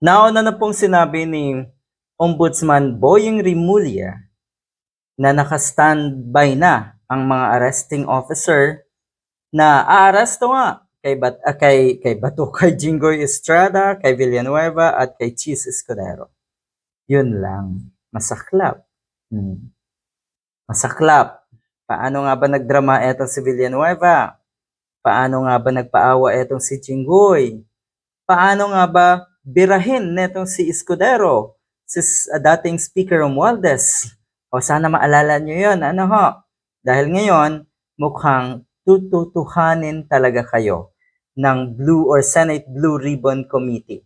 Nauna na pong sinabi ni Ombudsman Boyeng Rimulya na naka-standby na ang mga arresting officer na aaresto nga kay Bato, kay Jinggoy Estrada, kay Villanueva at kay Chis Escudero. Yun lang. Masaklap. Masaklap. Paano nga ba nagdrama etong si Villanueva? Paano nga ba nagpaawa etong si Jinggoy? Paano nga ba birahin netong si Escudero, si dating Speaker Romualdez? O sana maalala nyo yun, ano ho? Dahil ngayon, mukhang tututuhanin talaga kayo ng Blue or Senate Blue Ribbon Committee.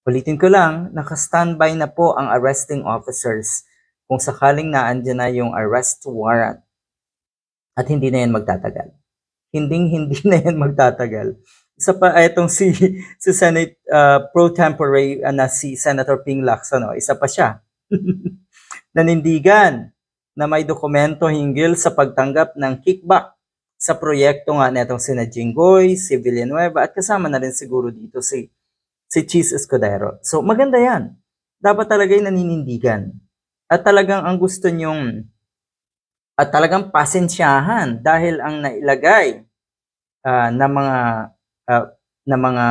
Ulitin ko lang, naka-standby na po ang arresting officers kung sakaling naandyan na yung arrest warrant. At hindi na yan magtatagal. Hindi na yan magtatagal. Isa pa itong si Senate pro tempore na si Senator Ping Lacson, isa pa siya. Nanindigan na may dokumento hinggil sa pagtanggap ng kickback sa proyekto nga netong sina Jinggoy, si Villanueva at kasama na rin siguro dito si Chis Escudero. So maganda yan. Dapat talaga yung naninindigan. At talagang ang gusto nyong at talagang pasensyahan dahil ang nailagay na mga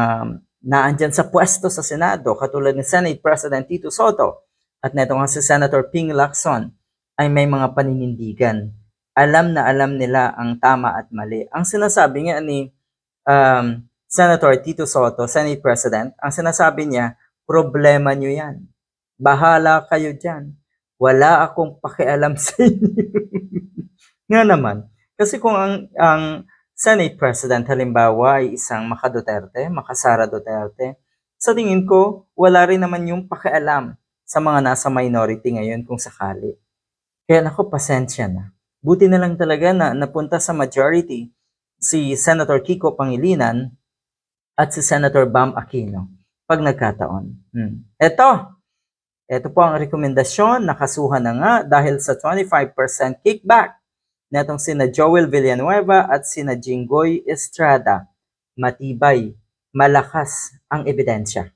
naandyan sa pwesto sa Senado katulad ni Senate President Tito Soto at neto nga si Senator Ping Lacson ay may mga paninindigan. Alam na alam nila ang tama at mali. Ang sinasabi nga ni Senator Tito Soto, Senate President, ang sinasabi niya, problema nyo yan. Bahala kayo dyan. Wala akong pakialam sa inyo. Nga naman. Kasi kung ang Senate President halimbawa ay isang maka-Duterte, maka-Sara Duterte, sa tingin ko, wala rin naman yung pakialam sa mga nasa minority ngayon kung sakali. Kaya nako, pasensya na. Buti na lang talaga na napunta sa majority si Senator Kiko Pangilinan at si Senator Bam Aquino pag nagkataon. Ito po ang rekomendasyon, nakasuhan na nga dahil sa 25% kickback netong sina Joel Villanueva at sina Jinggoy Estrada. Matibay, malakas ang ebidensya.